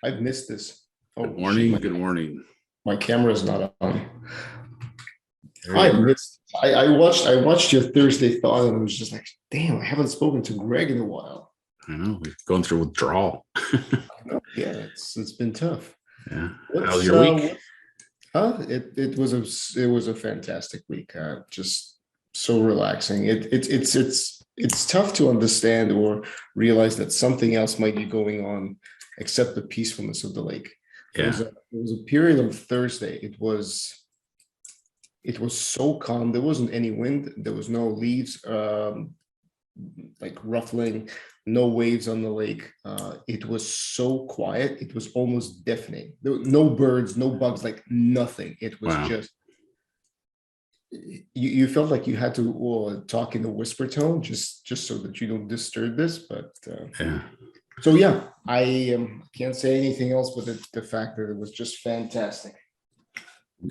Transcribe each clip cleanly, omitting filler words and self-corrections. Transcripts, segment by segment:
I've missed this. Good Oh shit, morning. Good morning. my camera is not on. There I you are. missed. I watched your Thursday thought and it was just like, damn, I haven't spoken to Greg in a while. I know we're going through withdrawal. Yeah, it's been tough. Yeah. How's What's your week? what? It was a fantastic week. Just so relaxing. It's tough to understand or realize that something else might be going on except the peacefulness of the lake. There was Yeah. a period on Thursday. It was so calm. There wasn't any wind. There was no leaves like ruffling, no waves on the lake. It was so quiet. It was almost deafening. There were no birds, no bugs, like nothing. It was Wow. just you felt like you had to talk in a whisper tone just so that you don't disturb this. But Yeah. so yeah, I can't say anything else but the fact that it was just fantastic.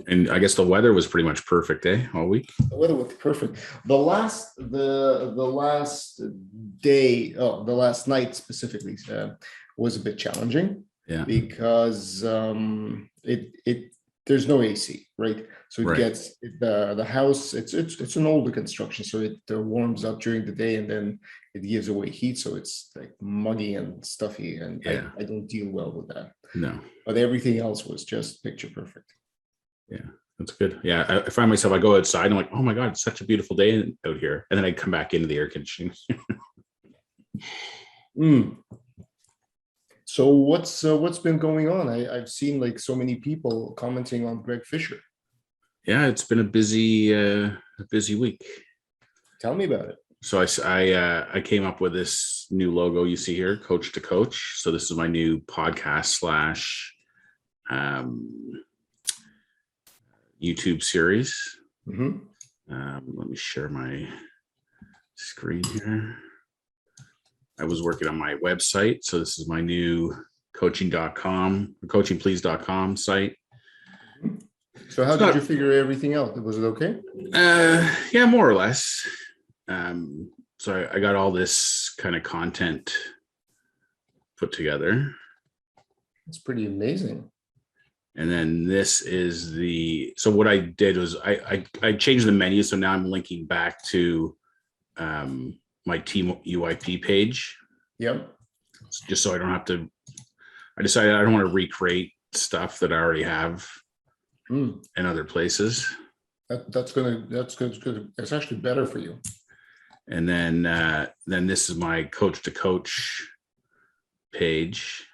And I guess the weather was pretty much perfect, all week. The weather was perfect. The last night specifically was a bit challenging Yeah. because it there's no AC, right? So it Right. gets the house. It's an older construction, so it warms up during the day and then it gives away heat, so it's like muggy and stuffy, and Yeah. I don't deal well with that. No. But everything else was just picture perfect. Yeah. That's good. Yeah. I find myself, I go outside and I'm like, oh my God, it's such a beautiful day out here. And then I come back into the air conditioning. Mm. So what's been going on? I've seen like so many people commenting on Greg Fisher. Yeah. It's been a busy week. Tell me about it. So I came up with this new logo you see here, Coach to Coach. So this is my new podcast slash um, YouTube series. Hmm. Let me share my screen here. I was working on my website. So this is my new coaching.com, coachingplease.com site. So how It's did you not, figure everything out? Was it okay? yeah, more or less. So I got all this kind of content put together. It's pretty amazing. And then this is so what I did was I changed the menu. So now I'm linking back to my team UIP page, Yep. just so I don't have to, I decided I don't want to recreate stuff that I already have Mm. in other places. That's good. It's good. It's actually better for you. And then this is my coach to coach page.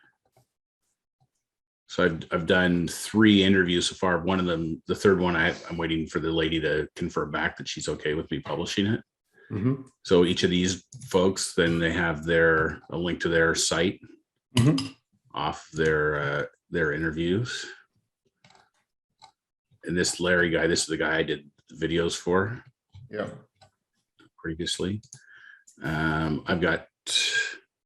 So I've done 3 interviews so far. One of them, the third one, I'm waiting for the lady to confirm back that she's okay with me publishing it. Hmm. So each of these folks, then they have a link to their site off their interviews. And this Larry guy, this is the guy I did videos for. Yeah. Previously. I've got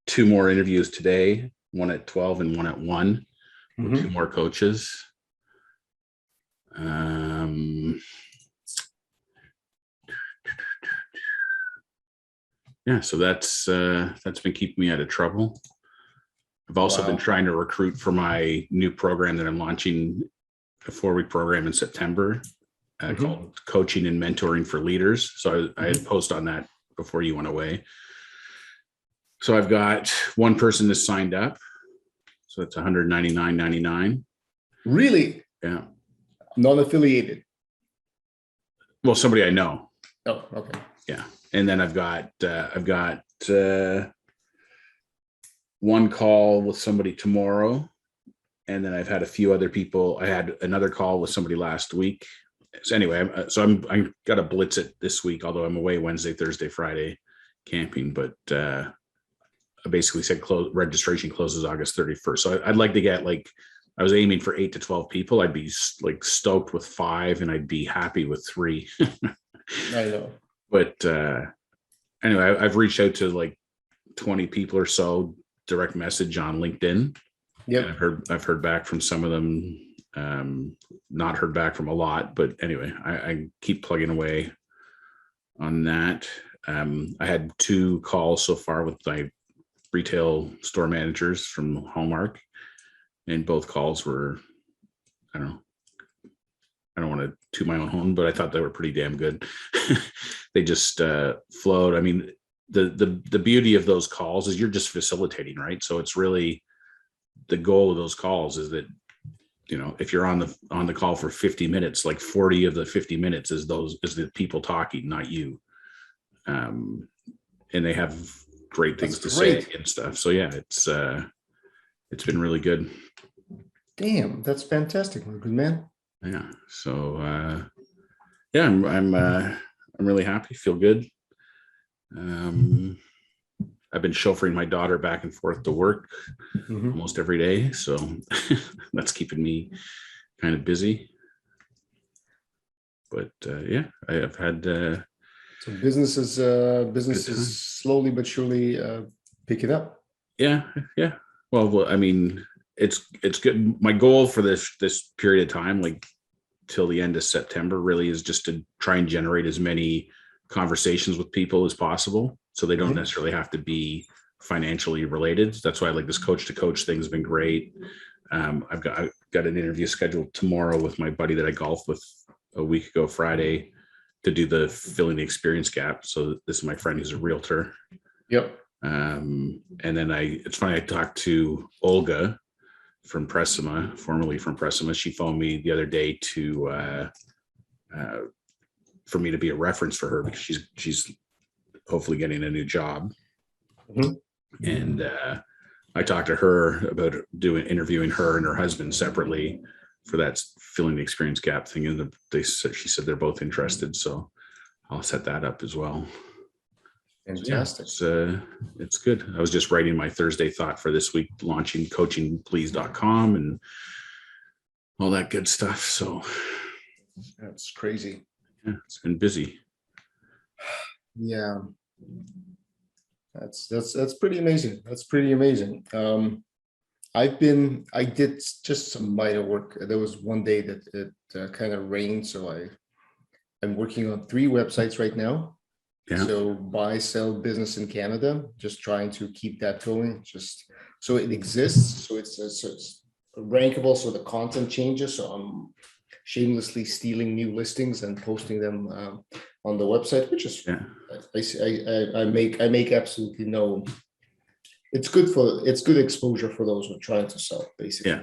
2 more interviews today, one at 12 and one at 1. Mm-hmm. 2 more coaches. Yeah, so that's been keeping me out of trouble. I've also been trying to recruit for my new program that I'm launching, a 4-week program in September called Coaching and Mentoring for Leaders. So I had post on that before you went away. So I've got 1 person that's signed up. So it's $199.99. Really? Yeah. Non-affiliated. Well, somebody I know. Oh, okay. Yeah. And then I've got 1 call with somebody tomorrow. And then I've had a few other people. I had another call with somebody last week. So anyway, I'm got to blitz it this week, although I'm away Wednesday, Thursday, Friday camping. But I basically said registration closes August 31st. So I'd like to get I was aiming for 8 to 12 people. I'd be like stoked with 5 and I'd be happy with 3. I know. But anyway, I've reached out to 20 people or so, direct message on LinkedIn. Yep. And I've heard back from some of them, not heard back from a lot, but anyway, I keep plugging away on that. I had 2 calls so far with my retail store managers from Hallmark, and both calls were, I don't know, I don't want to toot my own horn, but I thought they were pretty damn good. They just flowed. I mean, the beauty of those calls is you're just facilitating, right? So it's really the goal of those calls is that, you know, if you're on the call for 50 minutes, like 40 of the 50 minutes is the people talking, not you. And they have great things to say and stuff. So yeah, it's been really good. Damn, that's fantastic, good man. Yeah. So yeah, I'm really happy. Feel good. I've been chauffeuring my daughter back and forth to work almost every day, so that's keeping me kind of busy. But yeah, I have had so businesses slowly but surely picking up. Yeah. Well, I mean, it's good. My goal for this period of time, like till the end of September, really is just to try and generate as many conversations with people as possible, so they don't necessarily have to be financially related. That's why I like this coach to coach thing has been great. I've got an interview scheduled tomorrow with my buddy that I golfed with a week ago Friday to do the filling the experience gap. So this is my friend who's a realtor. Yep. And then it's funny, I talked to Olga from Pressima, formerly from Pressima. She phoned me the other day for me to be a reference for her because she's hopefully getting a new job. And I talked to her about interviewing her and her husband separately for that filling the experience gap thing. And she said they're both interested. So I'll set that up as well. Fantastic. So yeah, it's good. I was just writing my Thursday thought for this week, launching coachingplease.com and all that good stuff. So that's crazy. Yeah, it's been busy. Yeah. That's pretty amazing. That's pretty amazing. I did just some minor work. There was one day that it kind of rained, so I'm working on 3 websites right now. Yeah. So buy, sell business in Canada, just trying to keep that going, just so it exists. So it's rankable. So the content changes. So I'm shamelessly stealing new listings and posting them on the website, which is I make absolutely no. It's good exposure for those who are trying to sell, basically.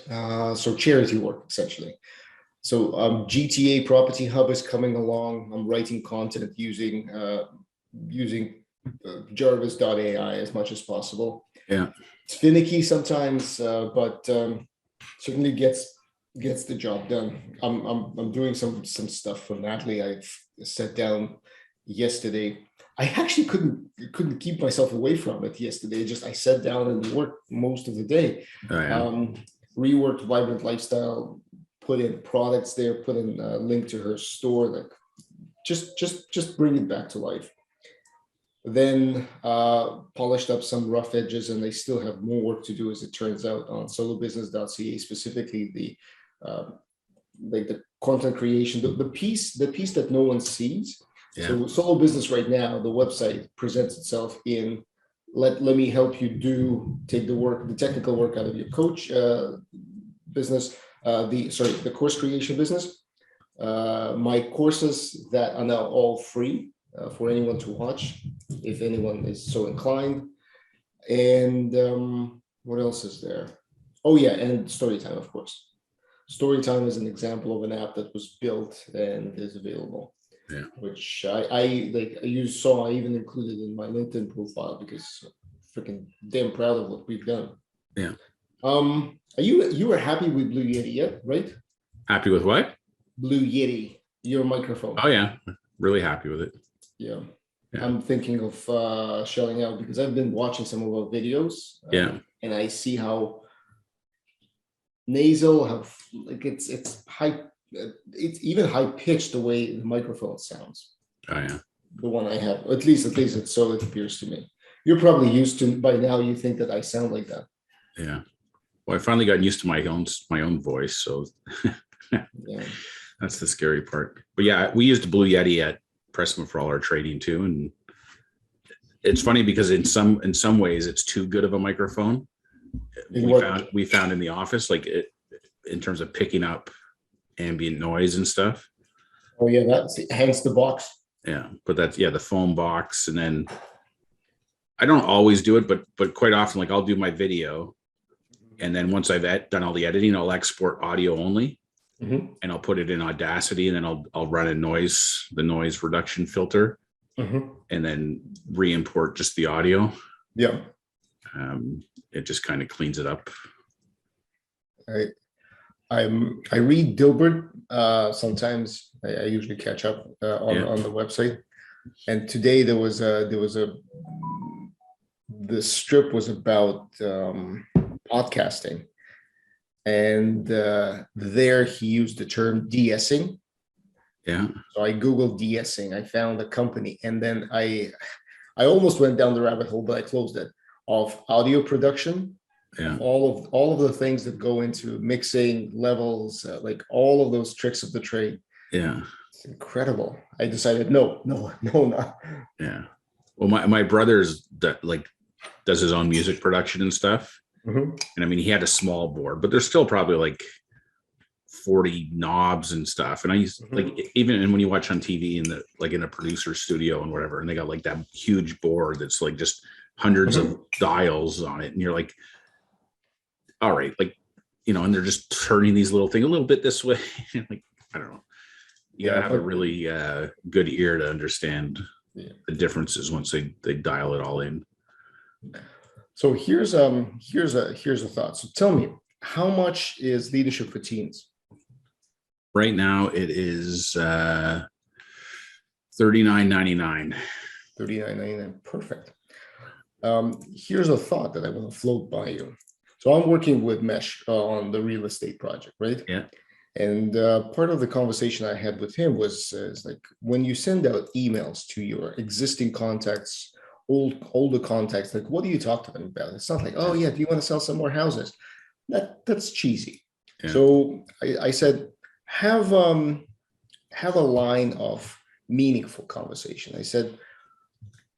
Yeah. So charity work essentially. So GTA Property Hub is coming along. I'm writing content using Jarvis.ai as much as possible. Yeah, it's finicky sometimes, but certainly gets the job done. I'm doing some stuff for Natalie. I sat down yesterday. I actually couldn't keep myself away from it yesterday. I sat down and worked most of the day. Reworked Vibrant Lifestyle. Put in products there, put in a link to her store, like just bring it back to life. Then polished up some rough edges, and they still have more work to do, as it turns out, on solobusiness.ca, specifically the content creation, the piece that no one sees. Yeah. So Solo Business right now, the website presents itself in let me help you take the technical work out of your coach business. The course creation business. My courses that are now all free for anyone to watch, if anyone is so inclined. And what else is there? Oh yeah, and Storytime, of course. Storytime is an example of an app that was built and is available. Yeah. Which I you saw, I even included in my LinkedIn profile because I'm freaking damn proud of what we've done. Yeah. You were happy with Blue Yeti yet, right? Happy with what? Blue Yeti, your microphone. Oh yeah, really happy with it. Yeah. I'm thinking of shelling out because I've been watching some of our videos. And I see how nasal, how like it's high, it's even high pitched the way the microphone sounds. Oh yeah. The one I have, at least it's so it appears to me. You're probably used to by now. You think that I sound like that. Yeah. Well, I finally got used to my own voice, so yeah. That's the scary part. But yeah, we used Blue Yeti at Pressman for all our trading too, and it's funny because in some ways it's too good of a microphone, In what? we found in the office, like it, in terms of picking up ambient noise and stuff. Oh yeah, that's hence the box. Yeah, but that's the foam box, and then I don't always do it, but quite often, like I'll do my video, and then once I've done all the editing, I'll export audio only, Mm-hmm. and I'll put it in Audacity, and then I'll run the noise reduction filter, Mm-hmm. and then re-import just the audio. Yeah. It just kind of cleans it up. I read Dilbert. Sometimes I usually catch up on the website. And today the strip was about podcasting, and there he used the term de-essing. Yeah. So I googled de-essing. I found a company, and then I almost went down the rabbit hole, but I closed it, of audio production. Yeah. All of the things that go into mixing levels, like all of those tricks of the trade. Yeah. It's incredible. I decided no, not. Yeah. Well, my brother's that like does his own music production and stuff. Mm-hmm. And I mean, he had a small board, but there's still probably like 40 knobs and stuff. And I used like, even when you watch on TV in a producer studio and whatever, and they got like that huge board that's like just hundreds of dials on it. And you're like, all right, like, and they're just turning these little things a little bit this way. Like, I don't know. You gotta have a really good ear to understand the differences once they dial it all in. So here's a thought. So tell me, how much is leadership for teens? Right now it is $39.99. $39.99. Perfect. Here's a thought that I want to float by you. So I'm working with Mesh on the real estate project, right? Yeah. And part of the conversation I had with him was like, when you send out emails to your existing contacts, older contacts, like, what do you talk to them about? It's not like, oh yeah, do you want to sell some more houses? That's cheesy. Yeah. So I said, have a line of meaningful conversation. I said,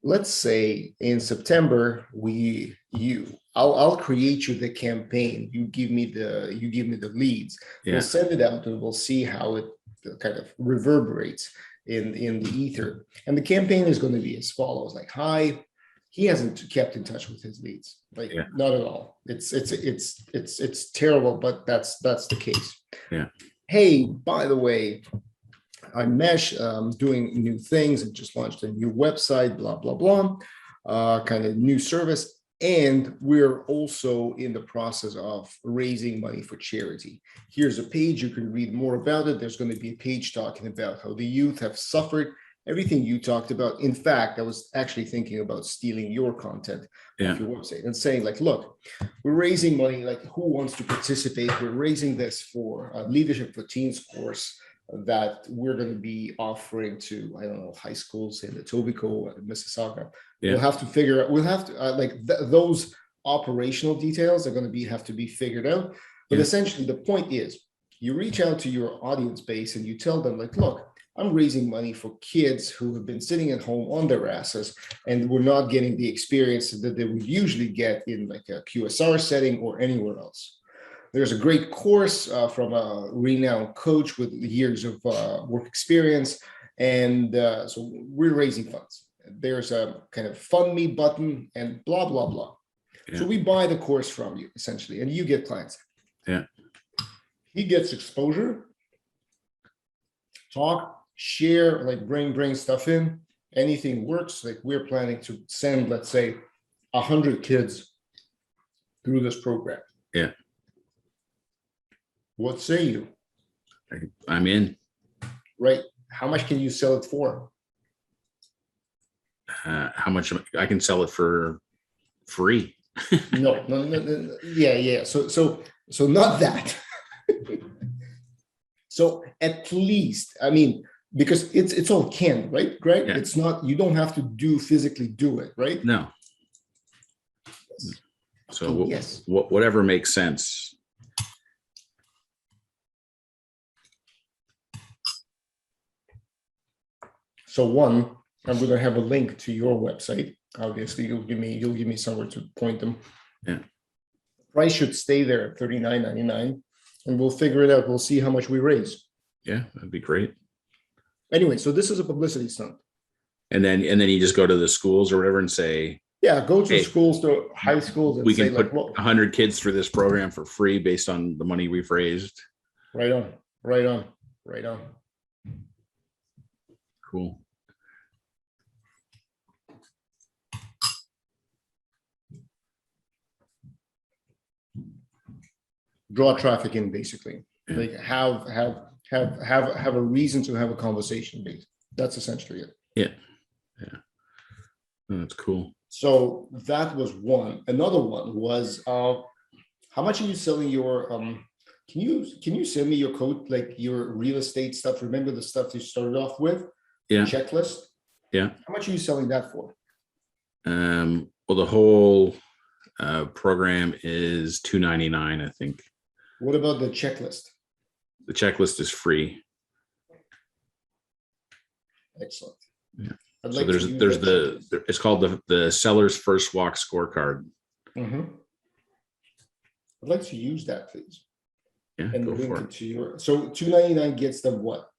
let's say in September, I'll create you the campaign. You give me the leads. Yeah. We'll send it out and we'll see how it kind of reverberates in the ether. And the campaign is going to be as follows: like, hi, he hasn't kept in touch with his leads. Like, not at all. It's terrible, but that's the case. Yeah. Hey, by the way, I'm Mesh, doing new things. I just launched a new website, blah, blah, blah, kind of new service. And we're also in the process of raising money for charity. Here's a page. You can read more about it. There's going to be a page talking about how the youth have suffered, everything you talked about. In fact, I was actually thinking about stealing your content off your website and saying, like, look, we're raising money. Like, who wants to participate? We're raising this for a Leadership for Teens course that we're going to be offering to, I don't know, high schools in Etobicoke, Mississauga. Yeah. We'll have to figure out, those operational details are going to have to be figured out. But essentially the point is, you reach out to your audience base and you tell them, like, look, I'm raising money for kids who have been sitting at home on their asses and we're not getting the experience that they would usually get in like a QSR setting or anywhere else. There's a great course from a renowned coach with years of work experience. And so we're raising funds. There's a kind of fund me button and blah, blah, blah. Yeah. So we buy the course from you essentially, and you get clients. Yeah. He gets exposure, talk, share, like bring stuff in. Anything works. Like, we're planning to send, let's say, 100 kids through this program. Yeah. What say you? I'm in. Right. How much can you sell it for? How much I can sell it for free? No. Yeah. So not that. So at least, I mean, because it's all canned, right, Greg? Yeah. It's not, you don't have to physically do it, right? No. So whatever makes sense. So one, I'm going to have a link to your website. Obviously, you'll give me somewhere to point them. Yeah. Price should stay there at $39.99, and we'll figure it out. We'll see how much we raise. Yeah, that'd be great. Anyway, so this is a publicity stunt. And then you just go to the schools or whatever and say, Yeah, go to hey, schools, to high schools, and we say can like, put well, 100 kids through this program for free based on the money we've raised. right on, right on, right on. Cool. Draw traffic in, basically. Yeah. Like have a reason to have a conversation base. That's essentially it. Yeah. Oh, that's cool. So that was one. Another one was how much are you selling your can you send me your code, like your real estate stuff? Remember the stuff you started off with? Yeah. Checklist? Yeah. How much are you selling that for? Well, the whole program is $299, I think. What about the checklist? The checklist is free. Excellent. Yeah. I'd So like there's to use there's that the it's called the seller's first walk scorecard. checklist. I'd like to use that, please. Yeah, And go link for it it. to your, so $299 gets them what?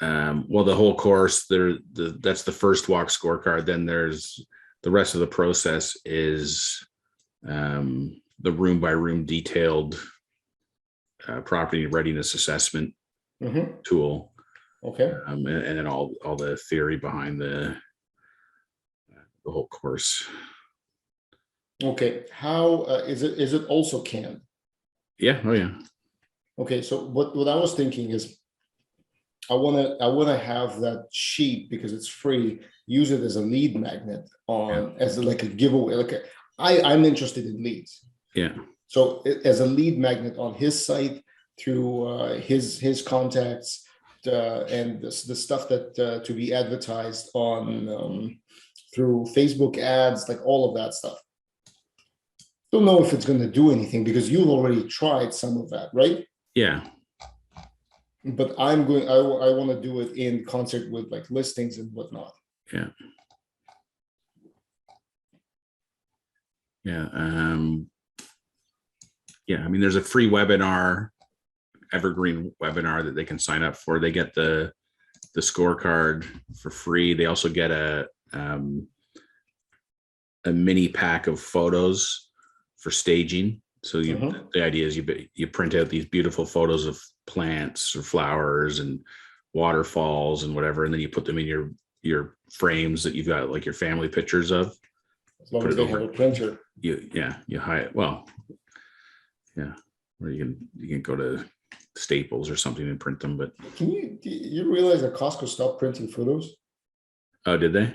Well, the whole course that's the first walk scorecard. Then there's the rest of the process is the room by room detailed property readiness assessment tool. Okay. And then all the theory behind the whole course. Okay. How is it also canned? Yeah. Oh yeah. Okay. So what I was thinking is I wanna have that sheet, because it's free, use it as a lead magnet on as like a giveaway. Like I'm interested in leads. Yeah. So as a lead magnet on his site through his contacts and the stuff that to be advertised on through Facebook ads, like all of that stuff. Don't know if it's going to do anything because you've already tried some of that, right? Yeah. But I want to do it in concert with like listings and whatnot. Yeah. Yeah. Yeah. I mean, there's a free webinar, evergreen webinar that they can sign up for. They get the scorecard for free. They also get a mini pack of photos for staging. So the idea is you print out these beautiful photos of plants or flowers and waterfalls and whatever, and then you put them in your frames that you've got like your family pictures of. As long as they have a printer. You hide. Well, yeah, or you can go to Staples or something and print them. But do you realize that Costco stopped printing photos? Oh, did they?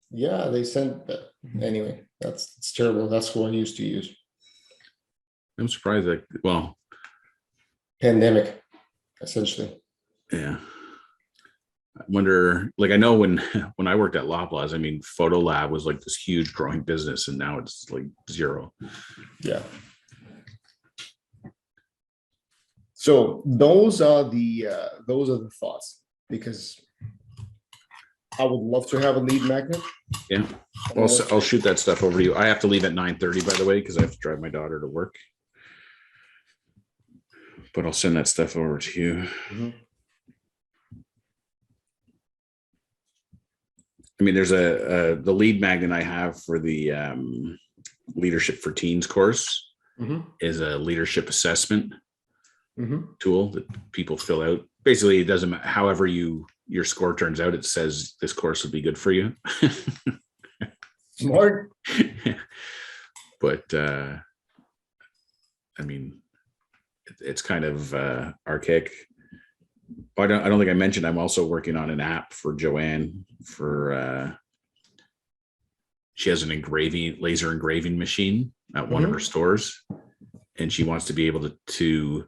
Yeah, they sent that. Anyway, it's terrible. That's what I used to use. I'm surprised that, well, Pandemic, essentially. Yeah. I wonder, like, I know when I worked at Loblaws, I mean, Photo Lab was like this huge growing business, and now it's like zero. Yeah. So those are the thoughts, because I would love to have a lead magnet. Yeah. I'll shoot that stuff over to you. I have to leave at 9:30, by the way, because I have to drive my daughter to work. But I'll send that stuff over to you. I mean, there's the lead magnet I have for the Leadership for Teens course is a leadership assessment tool that people fill out. Basically, it doesn't matter however your score turns out, it says this course would be good for you. Smart. But I mean, it's kind of archaic. I don't think I mentioned I'm also working on an app for Joanne for she has an laser engraving machine at one of her stores, and she wants to be able to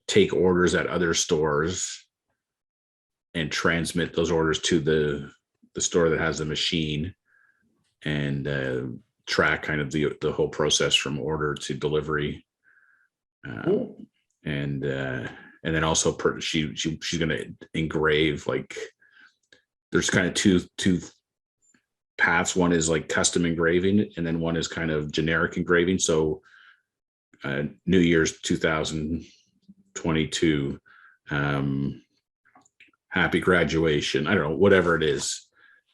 take orders at other stores and transmit those orders to the store that has the machine, and track kind of the whole process from order to delivery. And then also she's going to engrave, like, there's kind of two paths. One is like custom engraving, and then one is kind of generic engraving. So New Year's 2022, happy graduation, I don't know, whatever it is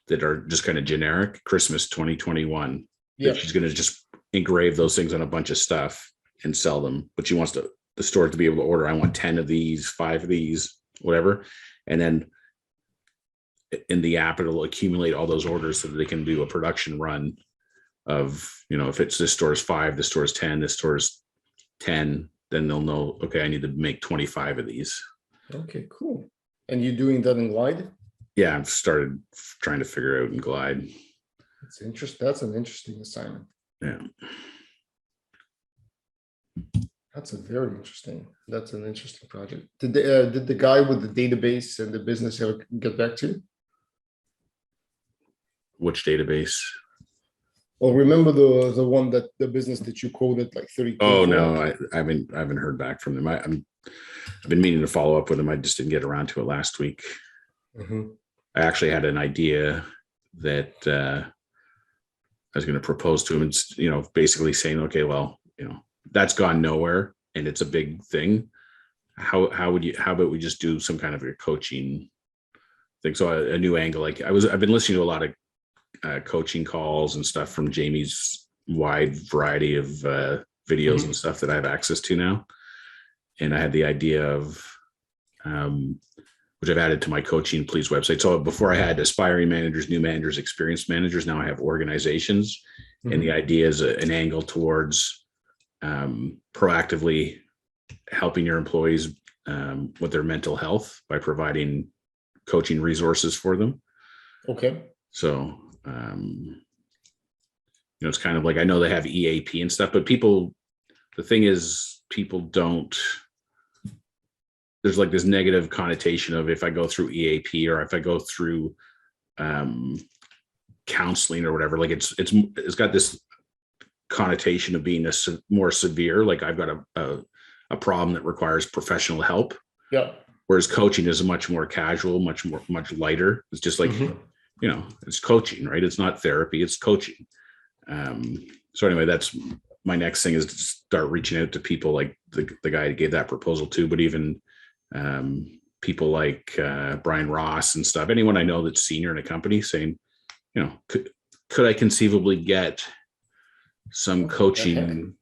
that are just kind of generic. Christmas 2021. Yeah. She's going to just engrave those things on a bunch of stuff and sell them. But she wants the store to be able to order, I want 10 of these, 5 of these, whatever. And then in the app, it'll accumulate all those orders so that they can do a production run of, if it's this store's 5, this store's 10, this store's 10, then they'll know, okay, I need to make 25 of these. Okay, cool. And you doing that in Glide? Yeah, I've started trying to figure out in Glide. That's interesting. That's an interesting assignment. Yeah. That's an interesting project. Did the guy with the database and the business ever get back to you? Which database? Well, remember the one that the business that you quoted like 30. Oh no, I haven't heard back from them. I've been meaning to follow up with them. I just didn't get around to it last week. Mm-hmm. I actually had an idea that I was going to propose to him, and basically saying, okay, well, that's gone nowhere, and it's a big thing. How about we just do some kind of a coaching thing? So a new angle. Like I've been listening to a lot of coaching calls and stuff from Jamie's wide variety of videos and stuff that I have access to now. And I had the idea of, which I've added to my Coaching Please website. So before I had aspiring managers, new managers, experienced managers, now I have organizations. Mm-hmm. And the idea is an angle towards proactively helping your employees with their mental health by providing coaching resources for them. Okay. So, it's kind of like, I know they have EAP and stuff, but the thing is, people don't, there's like this negative connotation of if I go through EAP or if I go through counseling or whatever, like it's got this connotation of being more severe. Like I've got a problem that requires professional help. Yeah. Whereas coaching is much more casual, much lighter. It's just like, mm-hmm. It's coaching, right? It's not therapy, it's coaching. So anyway, that's my next thing, is to start reaching out to people like the guy who gave that proposal to, but even people like Brian Ross and stuff, anyone I know that's senior in a company, saying, could I conceivably get some coaching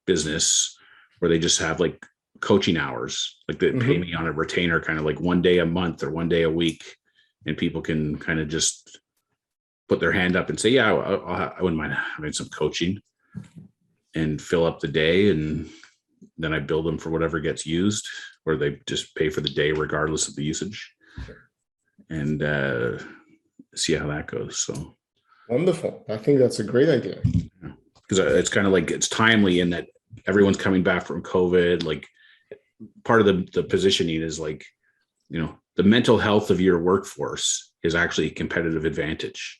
business where they just have like coaching hours, like they pay me on a retainer, kind of like one day a month or one day a week, and people can kind of just put their hand up and say, yeah, I wouldn't mind having some coaching, and fill up the day, and then I bill them for whatever gets used, or they just pay for the day regardless of the usage, and see how that goes. So wonderful. I think that's a great idea. Because it's kind of like, it's timely in that everyone's coming back from COVID. Like part of the positioning is like, the mental health of your workforce is actually a competitive advantage.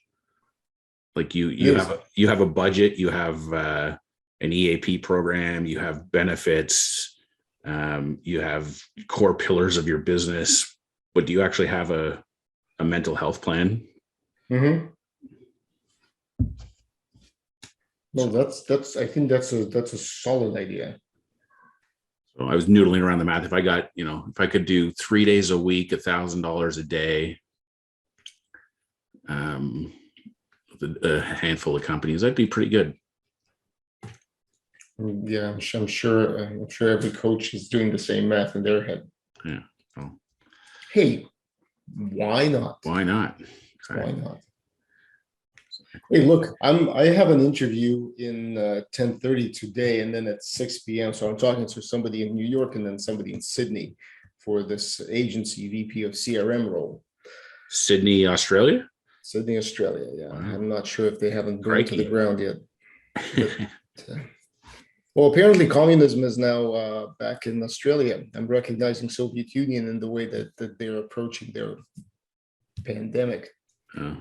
Like you have a budget, you have an EAP program, you have benefits, you have core pillars of your business, but do you actually have a mental health plan? Mm-hmm. No, I think that's a solid idea. So I was noodling around the math. If I got, if I could do 3 days a week, $1,000 a day, with a handful of companies, that'd be pretty good. Yeah, I'm sure every coach is doing the same math in their head. Yeah. Oh. Hey, why not? Why not? Why not? Hey, look, I have an interview in 10:30 today, and then at 6 p.m. So I'm talking to somebody in New York and then somebody in Sydney for this agency VP of CRM role. Sydney, Australia? Sydney, Australia. Yeah, wow. I'm not sure if they haven't burned to the ground yet. But, well, apparently communism is now back in Australia. I'm recognizing Soviet Union in the way that they're approaching their pandemic. Oh.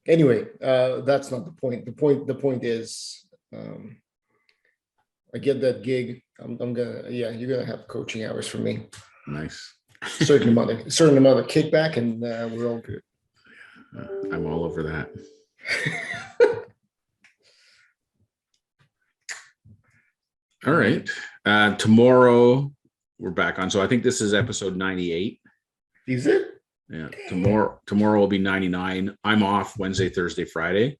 Anyway, that's not the point. The point is, I get that gig. You're gonna have coaching hours for me. Nice. certain amount of kickback, and we're all good. I'm all over that. All right. Tomorrow we're back on. So I think this is episode 98. Is it? Yeah. Tomorrow will be 99. I'm off Wednesday, Thursday, Friday.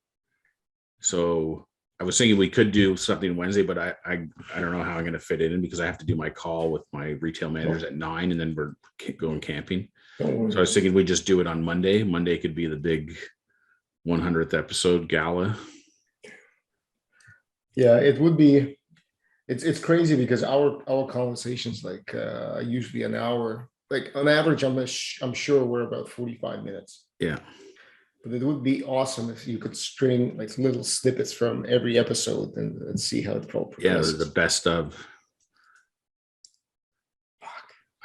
So I was thinking we could do something Wednesday, but I don't know how I'm going to fit it in because I have to do my call with my retail managers at 9, and then we're going camping. So I was thinking we just do it on Monday. Monday could be the big 100th episode gala. Yeah, it would be. It's crazy because our conversations like usually an hour. Like on average, I'm sure we're about 45 minutes. Yeah. But it would be awesome if you could string like little snippets from every episode and see how it all progresses. Yeah, the best of.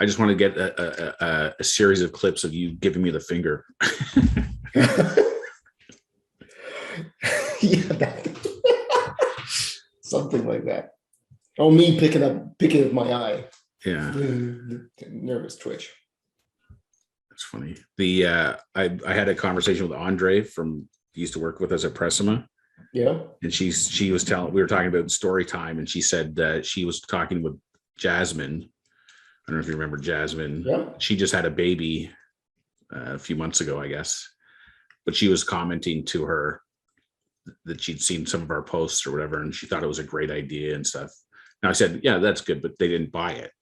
I just want to get a series of clips of you giving me the finger. Yeah, something like that. Oh, me picking up my eye. Yeah, nervous twitch. That's funny. I had a conversation with Andre he used to work with us at Pressima. Yeah, and we were talking about story time, and she said that she was talking with Jasmine. I don't know if you remember Jasmine. Yeah. She just had a baby a few months ago, I guess. But she was commenting to her that she'd seen some of our posts or whatever, and she thought it was a great idea and stuff. And I said, yeah, that's good, but they didn't buy it.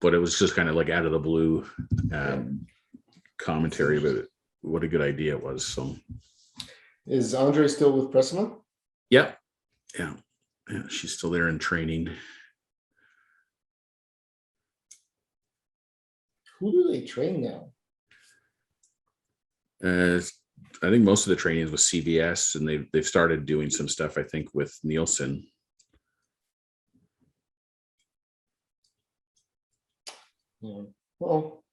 But it was just kind of like out of the blue commentary about what a good idea it was. So, is Andre still with Pressima? Yeah. She's still there in training. Who do they train now? I think most of the training is with CBS, and they've started doing some stuff, I think, with Nielsen. Yeah. Well,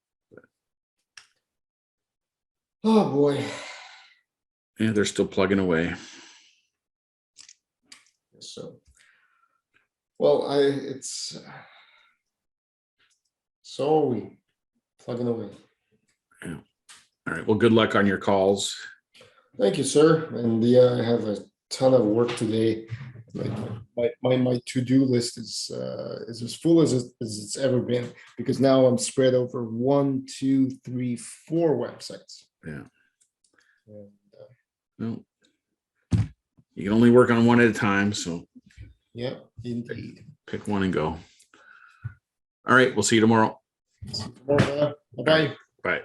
oh boy. Yeah, they're still plugging away. So, well, it's so are we plugging away. Yeah. All right. Well, good luck on your calls. Thank you, sir. And yeah, I have a ton of work today. Like my to-do list is as full as it's ever been, because now I'm spread over 1, 2, 3, 4 websites. Yeah. And, well, you can only work on one at a time, so yeah, indeed. Pick one and go. All right. We'll see you tomorrow. See you tomorrow. Bye-bye. Bye.